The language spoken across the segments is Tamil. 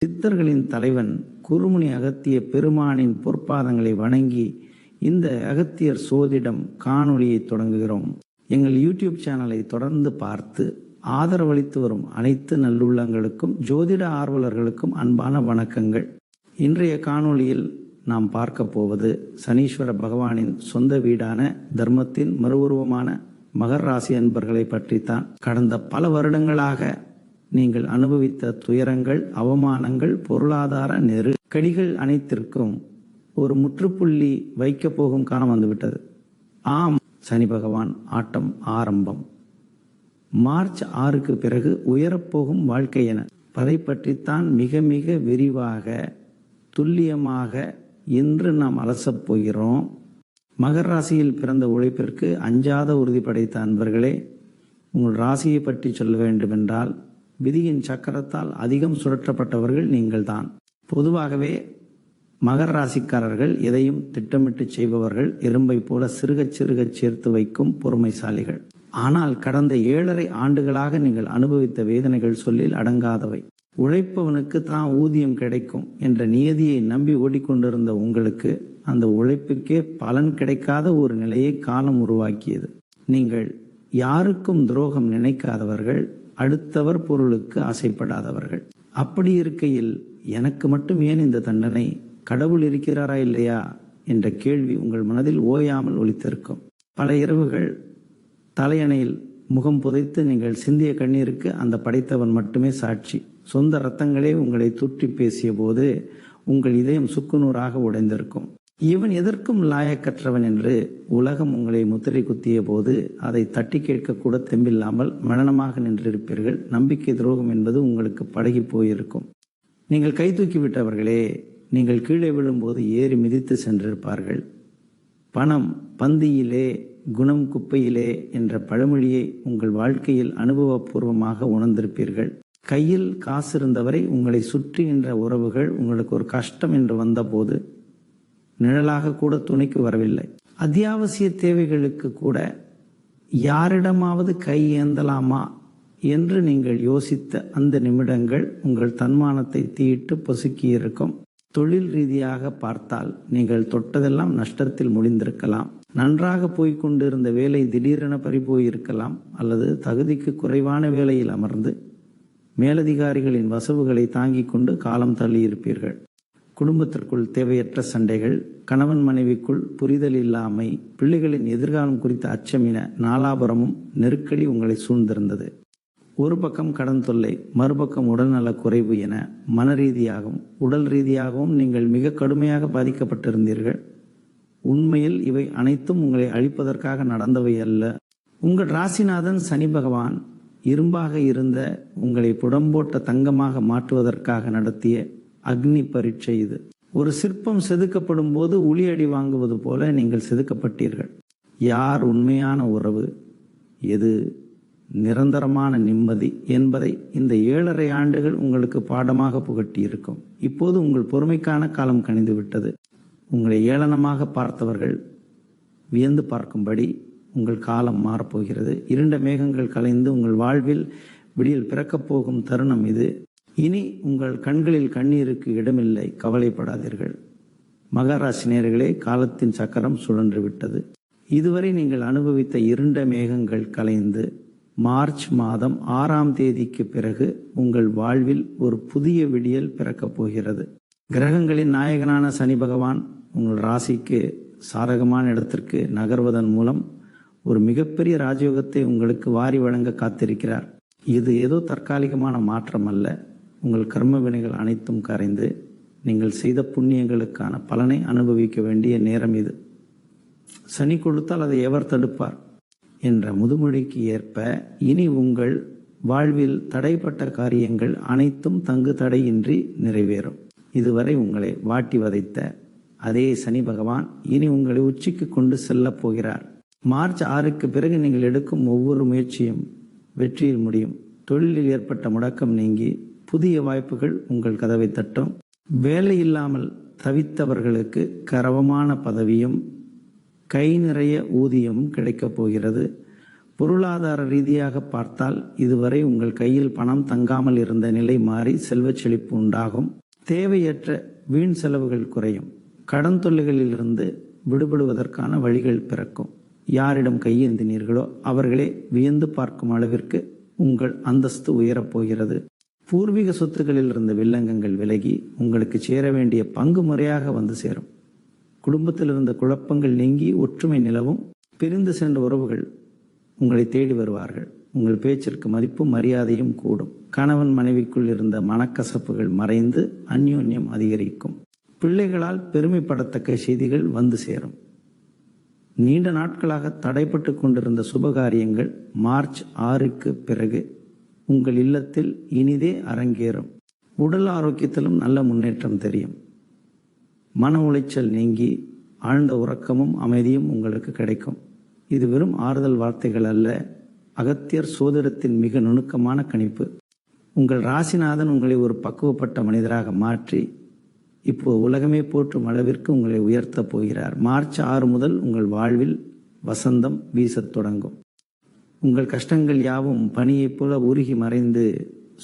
சித்தர்களின் தலைவன் குருமுனி அகத்திய பெருமானின் பொற்பாதங்களை வணங்கி இந்த அகத்தியர் சோதிடம் காணொளியை தொடங்குகிறோம். எங்கள் யூடியூப் சேனலை தொடர்ந்து பார்த்து ஆதரவளித்து வரும் அனைத்து நல்லுள்ளங்களுக்கும் ஜோதிட ஆர்வலர்களுக்கும் அன்பான வணக்கங்கள். இன்றைய காணொளியில் நாம் பார்க்க போவது சனீஸ்வர பகவானின் சொந்த வீடான தர்மத்தின் மறுஉருவமான மகர ராசி அன்பர்களை பற்றித்தான். கடந்த பல வருடங்களாக நீங்கள் அனுபவித்த துயரங்கள், அவமானங்கள், பொருளாதார நெருக்கடிகள் அனைத்திற்கும் ஒரு முற்றுப்புள்ளி வைக்கப் போகும் காலம் வந்துவிட்டது. ஆம், சனி பகவான் ஆட்டம் ஆரம்பம். மார்ச் 6க்கு பிறகு உயரப்போகும் வாழ்க்கை என அதை பற்றித்தான் மிக மிக விரிவாக துல்லியமாக இன்று நாம் அலசப் போகிறோம். மகர ராசியில் பிறந்த உழைப்பிற்கு அஞ்சாத உறுதி படைத்த அன்பர்களே, உங்கள் ராசியை பற்றி சொல்ல வேண்டுமென்றால் விதியின் சக்கரத்தால் அதிகம் சுழற்றப்பட்டவர்கள் நீங்கள்தான். பொதுவாகவே மகர ராசிக்காரர்கள் எதையும் திட்டமிட்டு செய்பவர்கள், எறும்பை போல சிறுகச் சிறுகச் சேர்த்து வைக்கும் பொறுமைசாலிகள். ஆனால் கடந்த 7.5 ஆண்டுகளாக நீங்கள் அனுபவித்த வேதனைகள் சொல்லில் அடங்காதவை. உழைப்பவனுக்கு தான் ஊதியம் கிடைக்கும் என்ற நியதியை நம்பி ஓடிக்கொண்டிருந்த உங்களுக்கு அந்த உழைப்புக்கே பலன் கிடைக்காத ஒரு நிலையை காலம் உருவாக்கியது. நீங்கள் யாருக்கும் துரோகம் நினைக்காதவர்கள், அடுத்தவர் பொருளுக்கு ஆசைப்படாதவர்கள். அப்படி இருக்கையில் எனக்கு மட்டும் ஏன் இந்த தண்டனை? கடவுள் இருக்கிறாரா இல்லையா என்ற கேள்வி உங்கள் மனதில் ஓயாமல் ஒலித்திருக்கும். பல இரவுகள் தலையணையில் முகம் புதைத்து நீங்கள் சிந்திய கண்ணீருக்கு அந்த படைத்தவன் மட்டுமே சாட்சி. சொந்த ரத்தங்களே உங்களை தூற்றி பேசிய போது உங்கள் இதயம் சுக்குநூறாக உடைந்திருக்கும். இவன் எதற்கும் லாயக்கற்றவன் என்று உலகம் உங்களை முத்திரை குத்திய போது அதை தட்டி கேட்க கூட தெம்பில்லாமல் மரணமாக நின்றிருப்பீர்கள். நம்பிக்கை துரோகம் என்பது உங்களுக்கு பழகி போயிருக்கும். நீங்கள் கை தூக்கி விட்டவர்களே, நீங்கள் கீழே விழும்போது ஏறி மிதித்து சென்றிருப்பார்கள். பணம் பந்தியிலே, குணம் குப்பையிலே என்ற பழமொழியை உங்கள் வாழ்க்கையில் அனுபவபூர்வமாக உணர்ந்திருப்பீர்கள். கையில் காசு இருந்தவரை உங்களை சுற்றுகின்ற உறவுகள் உங்களுக்கு ஒரு கஷ்டம் என்று வந்தபோது நிழலாக கூட துணைக்கு வரவில்லை. அத்தியாவசிய தேவைகளுக்கு கூட யாரிடமாவது கை ஏந்தலாமா என்று நீங்கள் யோசித்த அந்த நிமிடங்கள் உங்கள் தன்மானத்தை தீயிட்டு பொசுக்கியிருக்கும். தொழில் ரீதியாக பார்த்தால் நீங்கள் தொட்டதெல்லாம் நஷ்டத்தில் முடிந்திருக்கலாம். நன்றாக போய்கொண்டிருந்த வேலை திடீரென பறிபோயிருக்கலாம். அல்லது தகுதிக்கு குறைவான வேலையில் அமர்ந்து மேலதிகாரிகளின் வசவுகளை தாங்கிக் கொண்டு காலம் தள்ளியிருப்பீர்கள். குடும்பத்திற்குள் தேவையற்ற சண்டைகள், கணவன் மனைவிக்குள் புரிதல் இல்லாமை, பிள்ளைகளின் எதிர்காலம் குறித்த அச்சமின நாலாபுரமும் நெருக்கடி உங்களை சூழ்ந்திருந்தது. ஒரு பக்கம் கடன் தொல்லை, மறுபக்கம் உடல்நல குறைவு என மன ரீதியாகவும் உடல் ரீதியாகவும் நீங்கள் மிக கடுமையாக பாதிக்கப்பட்டிருந்தீர்கள். உண்மையில் இவை அனைத்தும் உங்களை அழிப்பதற்காக நடந்தவை அல்ல. உங்கள் ராசிநாதன் சனி பகவான் இரும்பாக இருந்த உங்களை புடம்போட்ட தங்கமாக மாற்றுவதற்காக நடத்திய அக்னி பரீட்சை இது. ஒரு சிற்பம் செதுக்கப்படும் போது உளி அடி வாங்குவது போல நீங்கள் செதுக்கப்பட்டீர்கள். யார் உண்மையான உறவு, எது நிரந்தரமான நிம்மதி என்பதை இந்த 7.5 ஆண்டுகள் உங்களுக்கு பாடமாக புகட்டியிருக்கும். இப்போது உங்கள் பொறுமைக்கான காலம் கணிந்து விட்டது. உங்களை ஏளனமாக பார்த்தவர்கள் வியந்து பார்க்கும்படி உங்கள் காலம் மாறப்போகிறது. இருண்ட மேகங்கள் கலைந்து உங்கள் வாழ்வில் விடியல் பிறக்கப் போகும் தருணம் இது. இனி உங்கள் கண்களில் கண்ணீருக்கு இடமில்லை. கவலைப்படாதீர்கள். மகராசி நேயர்களே, காலத்தின் சக்கரம் சுழன்று விட்டது. இதுவரை நீங்கள் அனுபவித்த இருண்ட மேகங்கள் கலைந்து மார்ச் மாதம் 6ஆம் தேதிக்கு பிறகு உங்கள் வாழ்வில் ஒரு புதிய விடியல் பிறக்கப் போகிறது. கிரகங்களின் நாயகனான சனி பகவான் உங்கள் ராசிக்கு சாதகமான இடத்திற்கு நகர்வதன் மூலம் ஒரு மிகப்பெரிய ராஜயோகத்தை உங்களுக்கு வாரி வழங்க காத்திருக்கிறார். இது ஏதோ தற்காலிகமான மாற்றம் அல்ல. உங்கள் கர்ம வினைகள் அனைத்தும் கரைந்து நீங்கள் செய்த புண்ணியங்களுக்கான பலனை அனுபவிக்க வேண்டிய நேரம் இது. சனி கொடுத்தால் அதை எவர் தடுப்பார் என்ற முதுமொழிக்கு ஏற்ப இனி உங்கள் வாழ்வில் தடைப்பட்ட காரியங்கள் அனைத்தும் தங்கு தடையின்றி நிறைவேறும். இதுவரை உங்களை வாட்டி வதைத்த அதே சனி பகவான் இனி உங்களை உச்சிக்கு கொண்டு செல்லப் போகிறார். மார்ச் 6க்கு பிறகு நீங்கள் எடுக்கும் ஒவ்வொரு முயற்சியும் வெற்றியில் முடியும். தொழிலில் ஏற்பட்ட முடக்கம் நீங்கி புதிய வாய்ப்புகள் உங்கள் கதவை தட்டும். வேலை இல்லாமல் தவித்தவர்களுக்கு கரவமான பதவியும் கை நிறைய ஊதியமும் கிடைக்கப் போகிறது. பொருளாதார ரீதியாக பார்த்தால் இதுவரை உங்கள் கையில் பணம் தங்காமல் இருந்த நிலை மாறி செல்வச் செழிப்பு உண்டாகும். தேவையற்ற வீண் செலவுகள் குறையும். கடன் தொல்லைகளிலிருந்து விடுபடுவதற்கான வழிகள் பிறக்கும். யாரிடம் கையேந்தினீர்களோ அவர்களே வியந்து பார்க்கும் அளவிற்கு உங்கள் அந்தஸ்து உயரப்போகிறது. பூர்வீக சொத்துக்களில் இருந்த வில்லங்கங்கள் விலகி உங்களுக்கு சேர வேண்டிய பங்கு முறையாக வந்து சேரும். குடும்பத்தில் இருந்த குழப்பங்கள் நீங்கி ஒற்றுமை நிலவும். பிரிந்து சென்ற உறவுகள் உங்களை தேடி வருவார்கள். உங்கள் பேச்சிற்கு மதிப்பும் மரியாதையும் கூடும். கணவன் மனைவிக்குள் இருந்த மனக்கசப்புகள் மறைந்து அந்யோன்யம் அதிகரிக்கும். பிள்ளைகளால் பெருமைப்படத்தக்க செய்திகள் வந்து சேரும். நீண்ட நாட்களாக தடைப்பட்டு கொண்டிருந்த சுபகாரியங்கள் மார்ச் 6க்கு பிறகு உங்கள் இல்லத்தில் இனிதே அரங்கேறும். உடல் ஆரோக்கியத்திலும் நல்ல முன்னேற்றம் தெரியும். மன உளைச்சல் நீங்கி ஆழ்ந்த உறக்கமும் அமைதியும் உங்களுக்கு கிடைக்கும். இது வெறும் ஆறுதல் வார்த்தைகள் அல்ல, அகத்தியர் சோதிடத்தின் மிக நுணுக்கமான கணிப்பு. உங்கள் ராசிநாதன் உங்களை ஒரு பக்குவப்பட்ட மனிதராக மாற்றி இப்போ உலகமே போற்றும் அளவிற்கு உங்களை உயர்த்தப் போகிறார். மார்ச் 6 முதல் உங்கள் வாழ்வில் வசந்தம் வீசத் தொடங்கும். உங்கள் கஷ்டங்கள் யாவும் பனியைப் போல உருகி மறைந்து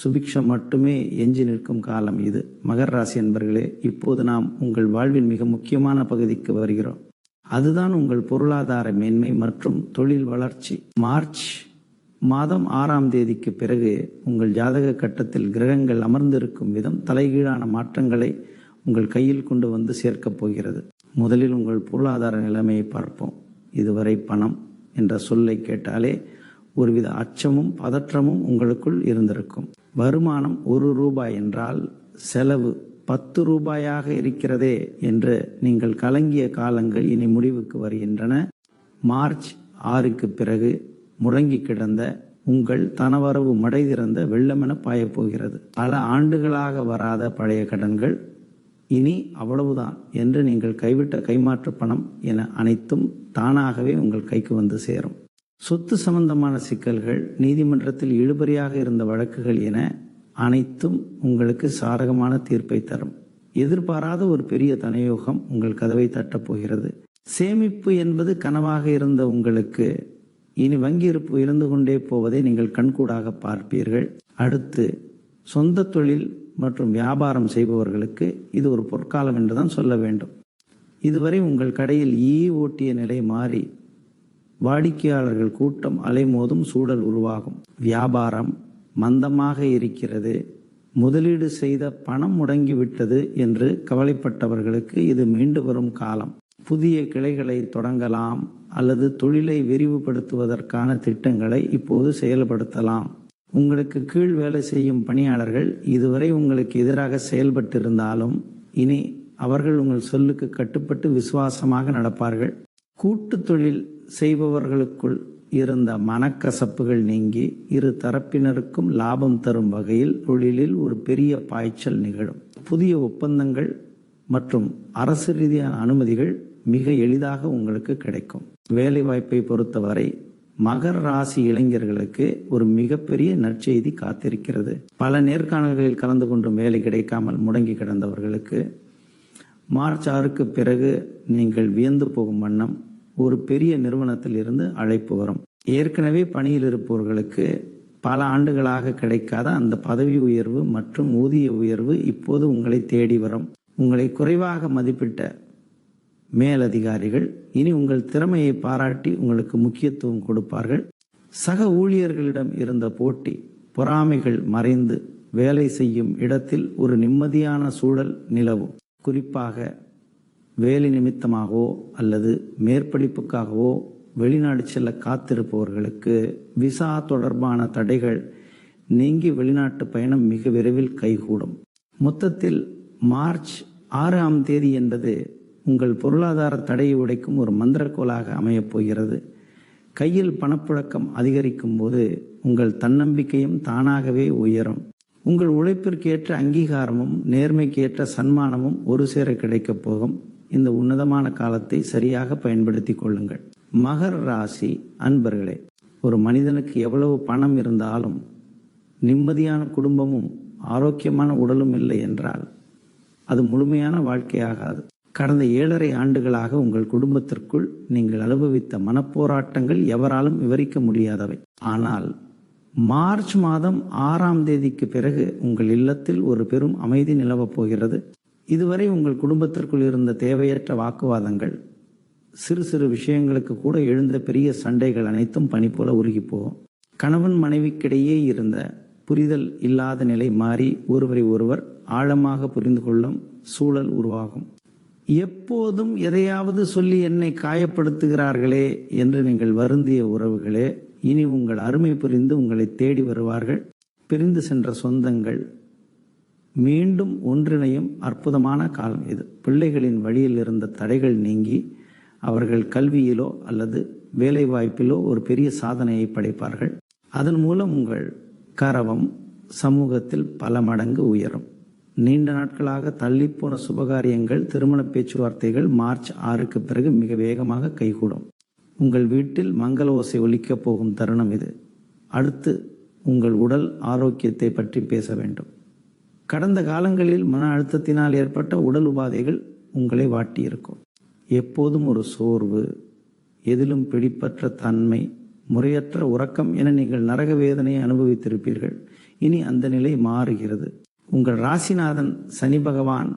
சுபிக்ஷம் மட்டுமே எஞ்சி நிற்கும் காலம் இது. மகர ராசி என்பர்களே, இப்போது நாம் உங்கள் வாழ்வின் மிக முக்கியமான பகுதிக்கு வருகிறோம். அதுதான் உங்கள் பொருளாதார மேன்மை மற்றும் தொழில் வளர்ச்சி. மார்ச் மாதம் 6ஆம் தேதிக்கு பிறகு உங்கள் ஜாதக கட்டத்தில் கிரகங்கள் அமர்ந்திருக்கும் விதம் தலைகீழான மாற்றங்களை உங்கள் கையில் கொண்டு வந்து சேர்க்கப் போகிறது. முதலில் உங்கள் பொருளாதார நிலைமையை பார்ப்போம். இதுவரை பணம் என்ற சொல்லை கேட்டாலே ஒருவித அச்சமும் பதற்றமும் உங்களுக்குள் இருந்திருக்கும். வருமானம் 1 ரூபாய் என்றால் செலவு 10 ரூபாயாக இருக்கிறதே என்று நீங்கள் கலங்கிய காலங்கள் இனி முடிவுக்கு வருகின்றன. மார்ச் 6க்கு பிறகு முடங்கி கிடந்த உங்கள் தனவரவு மடை திறந்த வெள்ளமென பாயப்போகிறது. பல ஆண்டுகளாக வராத பழைய கடன்கள் இனி அவ்வளவுதான் என்று நீங்கள் கைவிட்ட கைமாற்று பணம் என அனைத்தும் தானாகவே உங்கள் கைக்கு வந்து சேரும். சொத்து சம்பந்தமான சிக்கல்கள், நீதிமன்றத்தில் இழுபறியாக இருந்த வழக்குகள் என அனைத்தும் உங்களுக்கு சாதகமான தீர்ப்பை தரும். எதிர்பாராத ஒரு பெரிய தனயோகம் உங்கள் கதவை தட்டப்போகிறது. சேமிப்பு என்பது கனவாக இருந்த உங்களுக்கு இனி வங்கி இருப்பு இருந்து கொண்டே போவதை நீங்கள் கண்கூடாக பார்ப்பீர்கள். அடுத்து சொந்த தொழில் மற்றும் வியாபாரம் செய்பவர்களுக்கு இது ஒரு பொற்காலம் என்றுதான் சொல்ல வேண்டும். இதுவரை உங்கள் கடையில் ஓட்டிய நிலை மாறி வாடிக்கையாளர்கள் கூட்டம் அலைமோதும் சூழல் உருவாகும். வியாபாரம் மந்தமாக இருக்கிறது, முதலீடு செய்த பணம் முடங்கிவிட்டது என்று கவலைப்பட்டவர்களுக்கு இது மீண்டு வரும் காலம். புதிய கிளைகளை தொடங்கலாம் அல்லது தொழிலை விரிவுபடுத்துவதற்கான திட்டங்களை இப்போது செயல்படுத்தலாம். உங்களுக்கு கீழ் வேலை செய்யும் பணியாளர்கள் இதுவரை உங்களுக்கு எதிராக செயல்பட்டிருந்தாலும் இனி அவர்கள் உங்கள் சொல்லுக்கு கட்டுப்பட்டு விசுவாசமாக நடப்பார்கள். கூட்டு தொழில் செய்பவர்களுக்குள் இருந்த மனக்கசப்புகள் நீங்கி இரு தரப்பினருக்கும் லாபம் தரும் வகையில் தொழிலில் ஒரு பெரிய பாய்ச்சல் நிகழும். புதிய ஒப்பந்தங்கள் மற்றும் அரசு ரீதியான அனுமதிகள் மிக எளிதாக உங்களுக்கு கிடைக்கும். வேலை வாய்ப்பை பொறுத்தவரை மகர ராசி இளைஞர்களுக்கு ஒரு மிகப்பெரிய நற்செய்தி காத்திருக்கிறது. பல நேர்காணல்களில் கலந்து கொண்டும் வேலை கிடைக்காமல் முடங்கி கிடந்தவர்களுக்கு மார்ச் 6க்கு பிறகு நீங்கள் வியந்து போகும் வண்ணம் ஒரு பெரிய நிறுவனத்தில் இருந்து அழைப்பு வரும். ஏற்கனவே பணியில் இருப்பவர்களுக்கு பல ஆண்டுகளாக கிடைக்காத அந்த பதவி உயர்வு மற்றும் ஊதிய உயர்வு இப்போது உங்களை தேடி வரும். உங்களை குறைவாக மதிப்பிட்ட மேலதிகாரிகள் இனி உங்கள் திறமையை பாராட்டி உங்களுக்கு முக்கியத்துவம் கொடுப்பார்கள். சக ஊழியர்களிடம் இருந்த போட்டி பொறாமைகள் மறைந்து வேலை செய்யும் இடத்தில் ஒரு நிம்மதியான சூழல் நிலவும். குறிப்பாக வேலை நிமித்தமாகவோ அல்லது மேற்படிப்புக்காகவோ வெளிநாடு செல்ல காத்திருப்பவர்களுக்கு விசா தொடர்பான தடைகள் நீங்கி வெளிநாட்டு பயணம் மிக விரைவில் கைகூடும். மொத்தத்தில் மார்ச் 6ஆம் தேதி என்பது உங்கள் பொருளாதார தடையை உடைக்கும் ஒரு மந்திரக்கோலாக அமையப் போகிறது. கையில் பணப்புழக்கம் அதிகரிக்கும் போது உங்கள் தன்னம்பிக்கையும் தானாகவே உயரும். உங்கள் உழைப்பிற்கேற்ற அங்கீகாரமும் நேர்மைக்கேற்ற சன்மானமும் ஒரு சேர கிடைக்கப் போகும். இந்த உன்னதமான காலத்தை சரியாக பயன்படுத்தி கொள்ளுங்கள். மகர ராசி அன்பர்களே, ஒரு மனிதனுக்கு எவ்வளவு பணம் இருந்தாலும் நிம்மதியான குடும்பமும் ஆரோக்கியமான உடலும் இல்லை என்றால் அது முழுமையான வாழ்க்கையாகாது. கடந்த 7.5 ஆண்டுகளாக உங்கள் குடும்பத்திற்குள் நீங்கள் அனுபவித்த மனப்போராட்டங்கள் எவராலும் விவரிக்க முடியாதவை. ஆனால் மார்ச் மாதம் 6ஆம் தேதிக்கு பிறகு உங்கள் இல்லத்தில் ஒரு பெரும் அமைதி நிலவப் போகிறது. இதுவரை உங்கள் குடும்பத்திற்குள் இருந்த தேவையற்ற வாக்குவாதங்கள், சிறு சிறு விஷயங்களுக்கு கூட எழுந்த பெரிய சண்டைகள் அனைத்தும் பனி போல உருகி போகும். கணவன் மனைவிக்கிடையே இருந்த புரிதல் இல்லாத நிலை மாறி ஒருவரை ஒருவர் ஆழமாக புரிந்து கொள்ளும் சூழல் உருவாகும். எப்போதும் எதையாவது சொல்லி என்னை காயப்படுத்துகிறார்களே என்று நீங்கள் வருந்திய உறவுகளே, இனி உங்கள் அருமை புரிந்து உங்களை தேடி வருவார்கள். பிரிந்து சென்ற சொந்தங்கள் மீண்டும் ஒன்றிணையும் அற்புதமான காலம் இது. பிள்ளைகளின் வழியில் இருந்த தடைகள் நீங்கி அவர்கள் கல்வியிலோ அல்லது வேலைவாய்ப்பிலோ ஒரு பெரிய சாதனையை படைப்பார்கள். அதன் மூலம் உங்கள் கரவம் சமூகத்தில் பல மடங்கு உயரும். நீண்ட நாட்களாக தள்ளிப்போன சுபகாரியங்கள், திருமண பேச்சுவார்த்தைகள் மார்ச் 6க்கு பிறகு மிக வேகமாக கைகூடும். உங்கள் வீட்டில் மங்கள ஓசை ஒலிக்கப் போகும் தருணம் இது. அடுத்து உங்கள் உடல் ஆரோக்கியத்தை பற்றி பேச வேண்டும். கடந்த காலங்களில் மன அழுத்தத்தினால் ஏற்பட்ட உடல் உபாதைகள் உங்களை வாட்டியிருக்கும். எப்போதும் ஒரு சோர்வு, எதிலும் பிடிப்பற்ற தன்மை, முறையற்ற உறக்கம் என நீங்கள் நரக வேதனையை அனுபவித்திருப்பீர்கள். இனி அந்த நிலை மாறுகிறது. உங்கள் ராசிநாதன் சனி பகவான்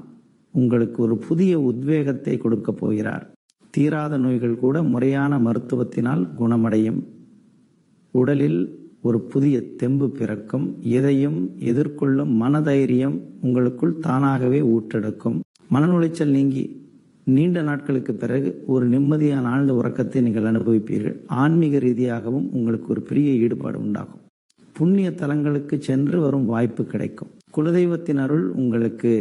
உங்களுக்கு ஒரு புதிய உத்வேகத்தை கொடுக்க போகிறார். தீராத நோய்கள் கூட முறையான மருத்துவத்தினால் குணமடையும். உடலில் ஒரு புதிய தெம்பு பிறக்கும். எதையும் எதிர்கொள்ளும் மனதைரியம் உங்களுக்குள் தானாகவே ஊற்றெடுக்கும். மனநுளைச்சல் நீங்கி நீண்ட நாட்களுக்கு பிறகு ஒரு நிம்மதியான ஆழ்ந்த உறக்கத்தை நீங்கள் அனுபவிப்பீர்கள். ஆன்மீக ரீதியாகவும் உங்களுக்கு ஒரு பெரிய ஈடுபாடு உண்டாகும். புண்ணிய தலங்களுக்கு சென்று வரும் வாய்ப்பு கிடைக்கும். குலதெய்வத்தின் அருள் உங்களுக்கு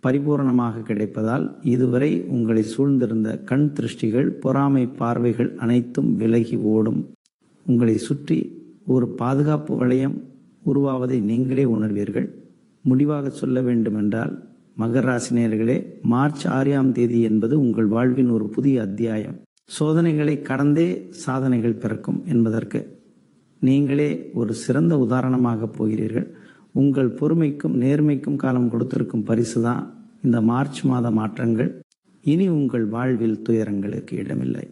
பரிபூரணமாக கிடைப்பதால் இதுவரை உங்களை சூழ்ந்திருந்த கண் திருஷ்டிகள், பொறாமை பார்வைகள் அனைத்தும் விலகி ஓடும். உங்களை சுற்றி ஒரு பாதுகாப்பு வளையம் உருவாவதை நீங்களே உணர்வீர்கள். முடிவாக சொல்ல வேண்டுமென்றால், மகர ராசினியர்களே, மார்ச் 6ஆம் தேதி என்பது உங்கள் வாழ்வின் ஒரு புதிய அத்தியாயம். சோதனைகளை கடந்தே சாதனைகள் பிறக்கும் என்பதற்கு நீங்களே ஒரு சிறந்த உதாரணமாக போகிறீர்கள். உங்கள் பொறுமைக்கும் நேர்மைக்கும் காலம் கொடுத்திருக்கும் பரிசு தான் இந்த மார்ச் மாத மாற்றங்கள். இனி உங்கள் வாழ்வில் துயரங்களுக்கு இடமில்லை.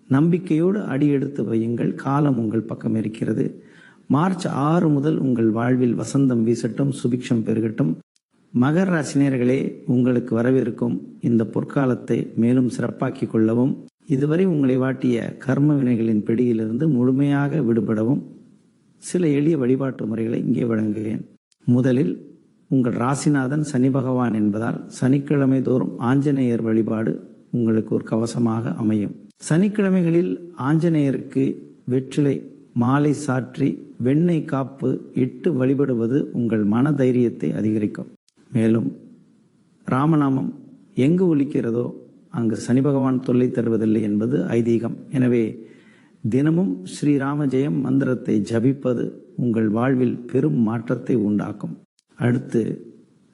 நம்பிக்கையோடு அடியெடுத்து வையுங்கள். காலம் உங்கள் பக்கம் இருக்கிறது. மார்ச் 6 முதல் உங்கள் வாழ்வில் வசந்தம் வீசட்டும், சுபிக்ஷம் பெருகட்டும். மகர ராசினியர்களே, உங்களுக்கு வரவிருக்கும் இந்த பொற்காலத்தை மேலும் சிறப்பாக்கிக் கொள்ளவும், இதுவரை உங்களை வாட்டிய கர்ம வினைகளின் பிடியிலிருந்து முழுமையாக விடுபடவும் சில எளிய வழிபாட்டு முறைகளை இங்கே வழங்குகிறேன். முதலில் உங்கள் ராசிநாதன் சனி பகவான் என்பதால் சனிக்கிழமை தோறும் ஆஞ்சநேயர் வழிபாடு உங்களுக்கு ஒரு கவசமாக அமையும். சனிக்கிழமைகளில் ஆஞ்சநேயருக்கு வெற்றிலை மாலை சாற்றி வெண்ணெய் காப்பு இட்டு வழிபடுவது உங்கள் மன தைரியத்தை அதிகரிக்கும். மேலும் ராமநாமம் எங்கு ஒலிக்கிறதோ அங்கு சனி பகவான் தொல்லை தருவதில்லை என்பது ஐதீகம். எனவே தினமும் ஸ்ரீராம ஜெயம் மந்திரத்தை ஜபிப்பது உங்கள் வாழ்வில் பெரும் மாற்றத்தை உண்டாக்கும். அடுத்து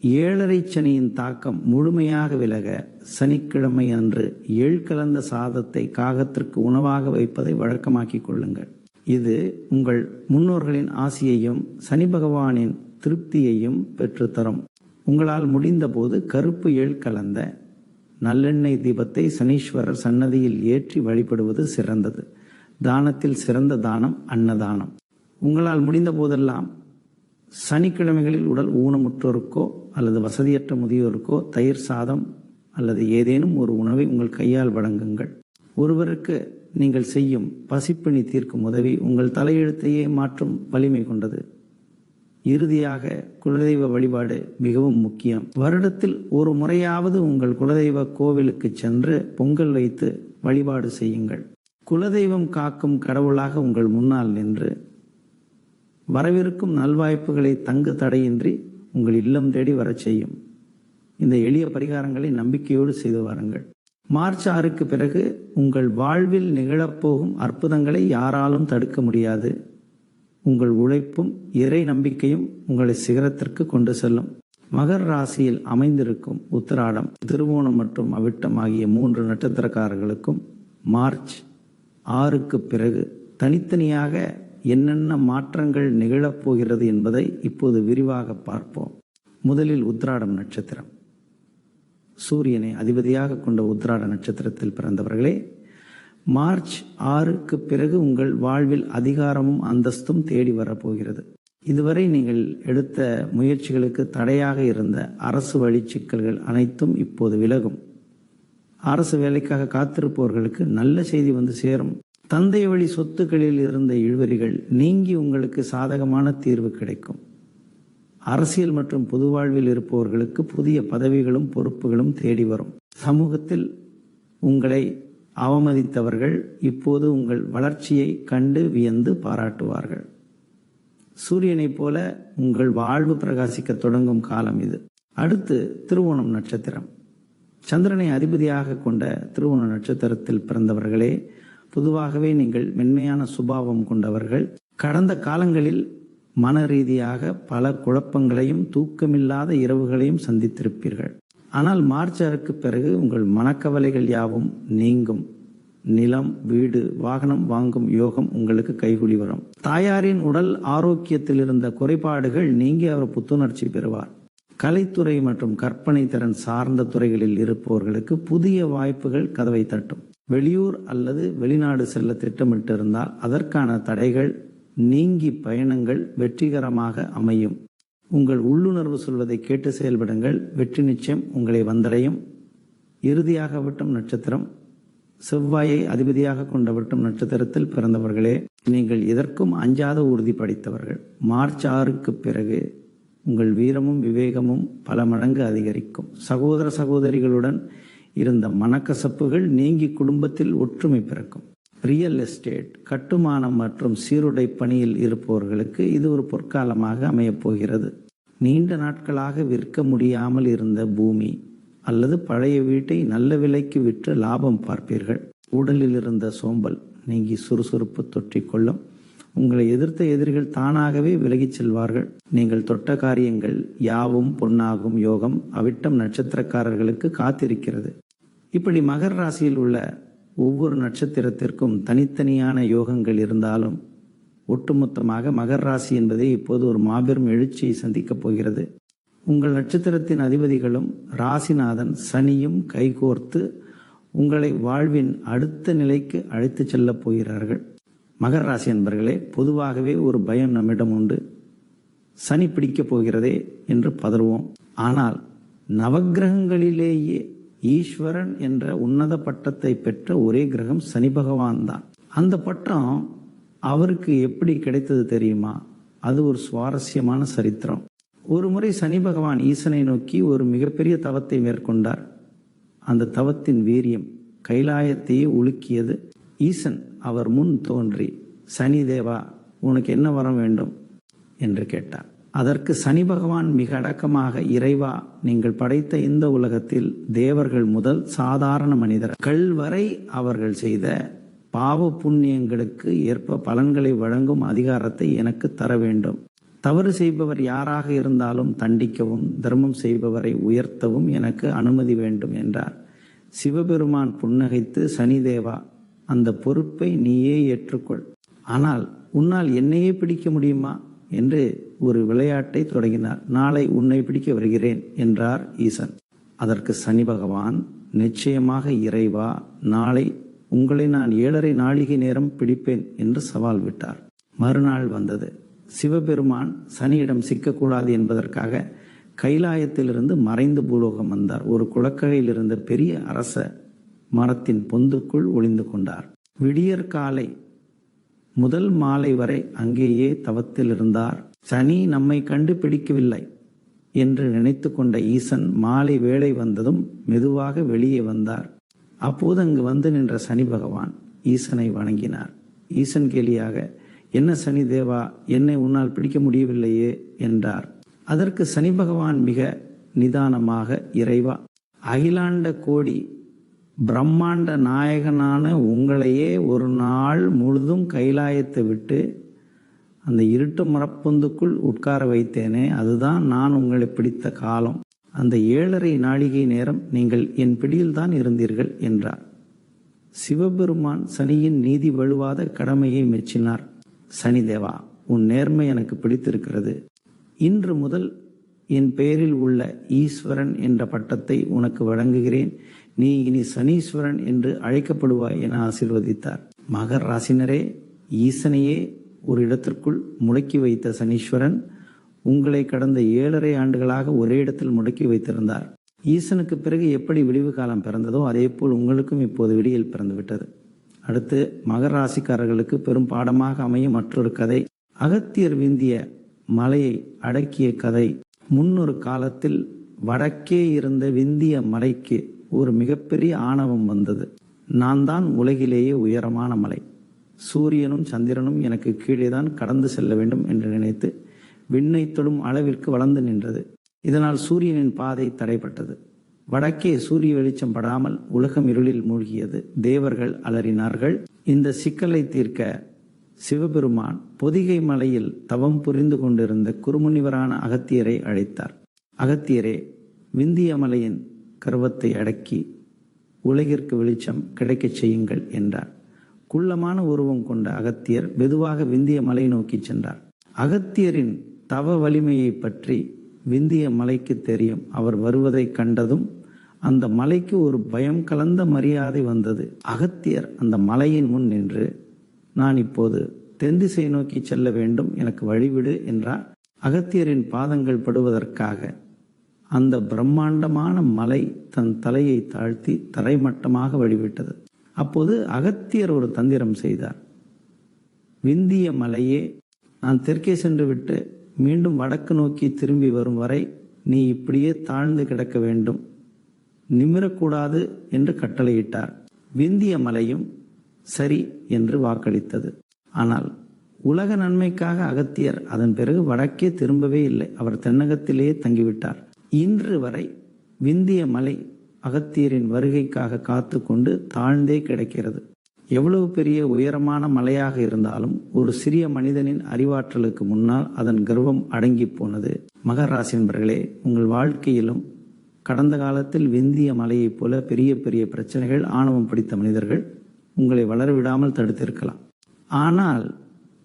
7.5 சனியின் தாக்கம் முழுமையாக விலக சனிக்கிழமை அன்று எள் கலந்த சாதத்தை காகத்திற்கு உணவாக வைப்பதை வழக்கமாக்கிக் கொள்ளுங்கள். இது உங்கள் முன்னோர்களின் ஆசியையும் சனி பகவானின் திருப்தியையும் பெற்றுத்தரும். உங்களால் முடிந்த போது கருப்பு எள் கலந்த நல்லெண்ணெய் தீபத்தை சனீஸ்வரர் சன்னதியில் ஏற்றி வழிபடுவது சிறந்தது. தானத்தில் சிறந்த தானம் அன்னதானம். உங்களால் முடிந்த போதெல்லாம் சனிக்கிழமைகளில் உடல் ஊனமுற்றோருக்கோ அல்லது வசதியற்ற முதியோருக்கோ தயிர் சாதம் அல்லது ஏதேனும் ஒரு உணவை உங்கள் கையால் வழங்குங்கள். ஒருவருக்கு நீங்கள் செய்யும் பசிப்பிணி தீர்க்கும் உதவி உங்கள் தலையெழுத்தையே மாற்றும் வலிமை கொண்டது. இறுதியாக குலதெய்வ வழிபாடு மிகவும் முக்கியம். வருடத்தில் ஒரு முறையாவது உங்கள் குலதெய்வ கோவிலுக்கு சென்று பொங்கல் வைத்து வழிபாடு செய்யுங்கள். குலதெய்வம் காக்கும் கடவுளாக உங்கள் முன்னால் நின்று வரவிருக்கும் நல்வாய்ப்புகளை தங்கு தடையின்றி உங்கள் இல்லம் தேடி வரச் செய்யும். இந்த எளிய பரிகாரங்களை நம்பிக்கையோடு செய்து வாருங்கள். மார்ச் 6க்கு பிறகு உங்கள் வாழ்வில் நிகழப்போகும் அற்புதங்களை யாராலும் தடுக்க முடியாது. உங்கள் உழைப்பும் இறை நம்பிக்கையும் உங்களை சிகரத்திற்கு கொண்டு செல்லும். மகர ராசியில் அமைந்திருக்கும் உத்திராடம், திருவோணம் மற்றும் அவிட்டம் ஆகிய 3 நட்சத்திரக்காரர்களுக்கும் மார்ச் 6க்கு பிறகு தனித்தனியாக என்னென்ன மாற்றங்கள் நிகழப்போகிறது என்பதை இப்போது விரிவாக பார்ப்போம். முதலில் உத்திராடம் நட்சத்திரம். சூரியனை அதிபதியாக கொண்ட உத்திராட நட்சத்திரத்தில் பிறந்தவர்களே, மார்ச் 6க்கு பிறகு உங்கள் வாழ்வில் அதிகாரமும் அந்தஸ்தும் தேடி வரப்போகிறது. இதுவரை நீங்கள் எடுத்த முயற்சிகளுக்கு தடையாக இருந்த அரசு வழி சிக்கல்கள் அனைத்தும் இப்போது விலகும். அரசு வேலைக்காக காத்திருப்பவர்களுக்கு நல்ல செய்தி வந்து சேரும். தந்தை வழி சொத்துக்களில் இருந்த இழுவரிகள் நீங்கி உங்களுக்கு சாதகமான தீர்வு கிடைக்கும். அரசியல் மற்றும் பொது வாழ்வில் இருப்பவர்களுக்கு புதிய பதவிகளும் பொறுப்புகளும் தேடி வரும். சமூகத்தில் உங்களை அவமதித்தவர்கள் இப்போது உங்கள் வளர்ச்சியை கண்டு வியந்து பாராட்டுவார்கள். சூரியனைப் போல உங்கள் வாழ்வு பிரகாசிக்க தொடங்கும் காலம் இது. அடுத்து திருவோணம் நட்சத்திரம். சந்திரனை அதிபதியாக கொண்ட திருவோண நட்சத்திரத்தில் பிறந்தவர்களே, பொதுவாகவே நீங்கள் மென்மையான சுபாவம் கொண்டவர்கள். கடந்த காலங்களில் மன ரீதியாக பல குழப்பங்களையும் தூக்கமில்லாத இரவுகளையும் சந்தித்திருப்பீர்கள். ஆனால் மார்ச் 6க்கு பிறகு உங்கள் மனக்கவலைகள் யாவும் நீங்கும். நிலம், வீடு, வாகனம் வாங்கும் யோகம் உங்களுக்கு கைகூடி வரும். தாயாரின் உடல் ஆரோக்கியத்தில் இருந்த குறைபாடுகள் நீங்கி அவர் புத்துணர்ச்சி பெறுவார். கலைத்துறை மற்றும் கற்பனை திறன் சார்ந்த துறைகளில் இருப்பவர்களுக்கு புதிய வாய்ப்புகள் கதவை தட்டும். வெளியூர் அல்லது வெளிநாடு செல்ல திட்டமிட்டிருந்தால் அதற்கான தடைகள் நீங்கி பயணங்கள் வெற்றிகரமாக அமையும். உங்கள் உள்ளுணர்வு சொல்வதை கேட்டு செயல்படுங்கள். வெற்றி நிச்சயம் உங்களை வந்தடையும். இறுதியாக விட்டம் நட்சத்திரம். செவ்வாயை அதிபதியாக கொண்ட விட்டம் நட்சத்திரத்தில் பிறந்தவர்களே, நீங்கள் எதற்கும் அஞ்சாத உறுதி படைத்தவர்கள். மார்ச் 6க்கு பிறகு உங்கள் வீரமும் விவேகமும் பல மடங்கு அதிகரிக்கும். சகோதர சகோதரிகளுடன் இருந்த மனக்கசப்புகள் நீங்கி குடும்பத்தில் ஒற்றுமை பிறக்கும். ரியல் எஸ்டேட், கட்டுமானம் மற்றும் சீருடை பணியில் இருப்பவர்களுக்கு இது ஒரு பொற்காலமாக அமையப் போகிறது. நீண்ட நாட்களாக விற்க முடியாமல் இருந்த பூமி அல்லது பழைய வீட்டை நல்ல விலைக்கு விற்று லாபம் பார்ப்பீர்கள். உடலில் இருந்த சோம்பல் நீங்கி சுறுசுறுப்பு தொற்றிக்கொள்ளும். உங்களை எதிர்த்த எதிரிகள் தானாகவே விலகிச் செல்வார்கள். நீங்கள் தொட்ட காரியங்கள் யாவும் பொன்னாகும் யோகம் அவிட்டம் நட்சத்திரக்காரர்களுக்கு காத்திருக்கிறது. இப்படி மகர ராசியில் உள்ள ஒவ்வொரு நட்சத்திரத்திற்கும் தனித்தனியான யோகங்கள் இருந்தாலும் ஒட்டுமொத்தமாக மகர ராசி என்பதை இப்போது ஒரு மாபெரும் எழுச்சியை சந்திக்கப் போகிறது. உங்கள் நட்சத்திரத்தின் அதிபதிகளும் ராசிநாதன் சனியும் கைகோர்த்து உங்களை வாழ்வின் அடுத்த நிலைக்கு அழைத்து செல்லப் போகிறார்கள். மகர ராசி என்பர்களே, பொதுவாகவே ஒரு பயம் நம்மிடம் உண்டு. சனி பிடிக்கப் போகிறதே என்று பதறுவோம். ஆனால் நவக்கிரகங்களிலேயே ஈஸ்வரன் என்ற உன்னத பட்டத்தை பெற்ற ஒரே கிரகம் சனி பகவான் தான். அந்த பட்டம் அவருக்கு எப்படி கிடைத்தது தெரியுமா? அது ஒரு சுவாரஸ்யமான சரித்திரம். ஒரு முறை சனி பகவான் ஈசனை நோக்கி ஒரு மிகப்பெரிய தவத்தை மேற்கொண்டார். அந்த தவத்தின் வீரியம் கைலாயத்தையே உலுக்கியது. ஈசன் அவர் முன் தோன்றி, சனி தேவா, உனக்கு என்ன வரம் வேண்டும் என்று கேட்டார். அதற்கு சனி பகவான் மிக அடக்கமாக, இறைவா, நீங்கள் படைத்த இந்த உலகத்தில் தேவர்கள் முதல் சாதாரண மனிதர்கள் வரை அவர்கள் செய்த பாவ புண்ணியங்களுக்கு ஏற்ப பலன்களை வழங்கும் அதிகாரத்தை எனக்கு தர வேண்டும். தவறு செய்பவர் யாராக இருந்தாலும் தண்டிக்கவும் தர்மம் செய்பவரை உயர்த்தவும் எனக்கு அனுமதி வேண்டும் என்றார். சிவபெருமான் புன்னகைத்து, சனிதேவா, அந்த பொறுப்பை நீயே ஏற்றுக்கொள். ஆனால் உன்னால் என்னையே பிடிக்க முடியுமா என்று ஒரு விளையாட்டை தொடங்கினார். நாளை உன்னை பிடிக்க வருகிறேன் என்றார் ஈசன். அதற்கு சனி பகவான், நிச்சயமாக இறைவா, நாளை உங்களை நான் 7.5 நாழிகை நேரம் பிடிப்பேன் என்று சவால் விட்டார். மறுநாள் வந்தது. சிவபெருமான் சனியிடம் சிக்கக்கூடாது என்பதற்காக கைலாயத்திலிருந்து மறைந்து பூலோகம் வந்தார். ஒரு குளக்கரையில் இருந்த பெரிய அரச மரத்தின் பொந்துக்குள் ஒளிந்து கொண்டார். விடியற்காலை முதல் மாலை வரை அங்கேயே தவத்தில் இருந்தார். சனி நம்மை கண்டு பிடிக்கவில்லை என்று நினைத்து கொண்ட ஈசன் மாலை வேளை வந்ததும் மெதுவாக வெளியே வந்தார். அப்போது அங்கு வந்து நின்ற சனி பகவான் ஈசனை வணங்கினார். ஈசன் கேலியாக, என்ன சனி தேவா, என்னை உன்னால் பிடிக்க முடியவில்லையே என்றார். அதற்கு சனி பகவான் மிக நிதானமாக, இறைவா, அகிலாண்ட கோடி பிரம்மாண்ட நாயகனான உங்களையே ஒரு நாள் முழுதும் கைலாயத்தை விட்டு அந்த இருட்டு மரப்பொந்துக்குள் உட்கார வைத்தேனே, அதுதான் நான் உங்களை பிடித்த காலம். அந்த 7.5 நாழிகை நேரம் நீங்கள் என் பிடியில்தான் இருந்தீர்கள் என்றார். சிவபெருமான் சனியின் நீதி வழுவாத கடமையை மெச்சினார். சனி தேவா, உன் நேர்மை எனக்கு பிடித்திருக்கிறது. இன்று முதல் என் பெயரில் உள்ள ஈஸ்வரன் என்ற பட்டத்தை உனக்கு வழங்குகிறேன். நீ இனி சனீஸ்வரன் என்று அழைக்கப்படுவாய் என ஆசீர்வதித்தார். மகர ராசினரே, ஈசனையே ஒரு இடத்திற்குள் முடக்கி வைத்த சனீஸ்வரன் உங்களை கடந்த 7.5 ஆண்டுகளாக ஒரே இடத்தில் முடக்கி வைத்திருந்தார். ஈசனுக்கு பிறகு எப்படி விடிவு காலம் பிறந்ததோ அதே போல் உங்களுக்கும் இப்போது விடியல் பிறந்துவிட்டது. அடுத்து மகர ராசிக்காரர்களுக்கு பெரும் பாடமாக அமையும் மற்றொரு கதை, அகத்தியர் விந்திய மலையை அடக்கிய கதை. முன்னொரு காலத்தில் வடக்கே இருந்த விந்திய மலைக்கு ஒரு மிகப்பெரிய ஆணவம் வந்தது. நான் தான் உலகிலேயே உயரமான மலை, சூரியனும் சந்திரனும் எனக்கு கீழேதான் கடந்து செல்ல வேண்டும் என்று நினைத்து விண்ணை தொடும் அளவிற்கு வளர்ந்து நின்றது. இதனால் சூரியனின் பாதை தடைப்பட்டது. வடக்கே சூரிய வெளிச்சம் படாமல் உலகம் இருளில் மூழ்கியது. தேவர்கள் அலறினார்கள். இந்த சிக்கலை தீர்க்க சிவபெருமான் பொதிகை மலையில் தவம் புரிந்து கொண்டிருந்த குறுமுனிவரான அகத்தியரை அழைத்தார். அகத்தியரே, விந்திய மலையின் கர்வத்தை அடக்கி உலகிற்கு வெளிச்சம் கிடைக்கச் செய்யுங்கள் என்றார். குள்ளமான உருவம் கொண்ட அகத்தியர் மெதுவாக விந்திய மலை நோக்கி சென்றார். அகத்தியரின் தவ வலிமையை பற்றி விந்திய மலைக்கு தெரியும். அவர் வருவதை கண்டதும் அந்த மலைக்கு ஒரு பயம் கலந்த மரியாதை வந்தது. அகத்தியர் அந்த மலையின் முன் நின்று, நான் இப்போது தென் திசை நோக்கி செல்ல வேண்டும், எனக்கு வழிவிடு என்றார். அகத்தியரின் பாதங்கள் படுவதற்காக அந்த பிரம்மாண்டமான மலை தன் தலையை தாழ்த்தி தரைமட்டமாக வழிவிட்டது. அப்போது அகத்தியர் ஒரு தந்திரம் செய்தார். விந்திய மலையே, நான் தெற்கே சென்று விட்டு மீண்டும் வடக்கு நோக்கி திரும்பி வரும் வரை நீ இப்படியே தாழ்ந்து கிடக்க வேண்டும், நிமிரக்கூடாது என்று கட்டளையிட்டார். விந்திய மலையும் சரி என்று வாக்களித்தது. ஆனால் உலக நன்மைக்காக அகத்தியர் அதன் பிறகு வடக்கே திரும்பவே இல்லை. அவர் தென்னகத்திலேயே தங்கிவிட்டார். இன்று வரை விந்திய மலை அகத்தியரின் வருகைக்காக காத்து கொண்டு தாழ்ந்தே கிடக்கிறது. எவ்வளவு பெரிய உயரமான மலையாக இருந்தாலும் ஒரு சிறிய மனிதனின் அறிவாற்றலுக்கு முன்னால் அதன் கர்வம் அடங்கி போனது. மகர ராசி நண்பர்களே, உங்கள் வாழ்க்கையிலும் கடந்த காலத்தில் விந்திய மலையைப் போல பெரிய பெரிய பிரச்சனைகள், ஆணவம் பிடித்த மனிதர்கள் உங்களை வளரவிடாமல் தடுத்திருக்கலாம். ஆனால்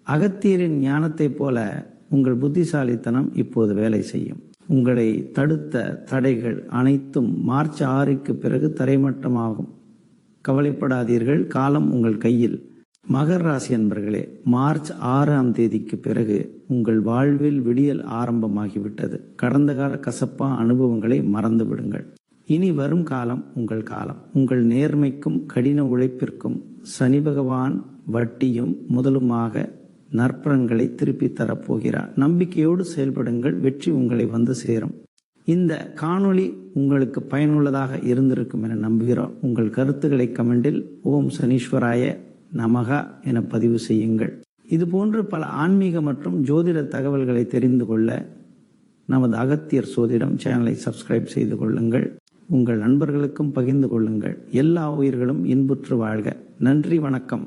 அகத்தியரின் ஞானத்தைப் போல உங்கள் புத்திசாலித்தனம் இப்போது வேலை செய்யும். உங்களை தடுத்த தடைகள் அனைத்தும் மார்ச் 6க்கு பிறகு தரைமட்டமாகும். கவலைப்படாதீர்கள், காலம் உங்கள் கையில். மகர ராசி அன்பர்களே, மார்ச் 6ஆம் தேதிக்கு பிறகு உங்கள் வாழ்வில் விடியல் ஆரம்பமாகிவிட்டது. கடந்த கால கசப்பா அனுபவங்களை மறந்து விடுங்கள். இனி வரும் காலம் உங்கள் காலம். உங்கள் நேர்மைக்கும் கடின உழைப்பிற்கும் சனி பகவான் வட்டியும் முதலுமாக நற்பலன்களை திருப்பி தரப்போகிறார். நம்பிக்கையோடு செயல்படுங்கள், வெற்றி உங்களை வந்து சேரும். இந்த காணொளி உங்களுக்கு பயனுள்ளதாக இருந்திருக்கும் என நம்புகிறோம். உங்கள் கருத்துக்களை கமெண்டில் ஓம் சனீஸ்வராய நமகா என பதிவு செய்யுங்கள். இதுபோன்று பல ஆன்மீக மற்றும் ஜோதிட தகவல்களை தெரிந்து கொள்ள நமது அகத்தியர் சோதிடம் சேனலை சப்ஸ்கிரைப் செய்து கொள்ளுங்கள். உங்கள் நண்பர்களுக்கும் பகிர்ந்து கொள்ளுங்கள். எல்லா உயிர்களும் இன்புற்று வாழ்க. நன்றி, வணக்கம்.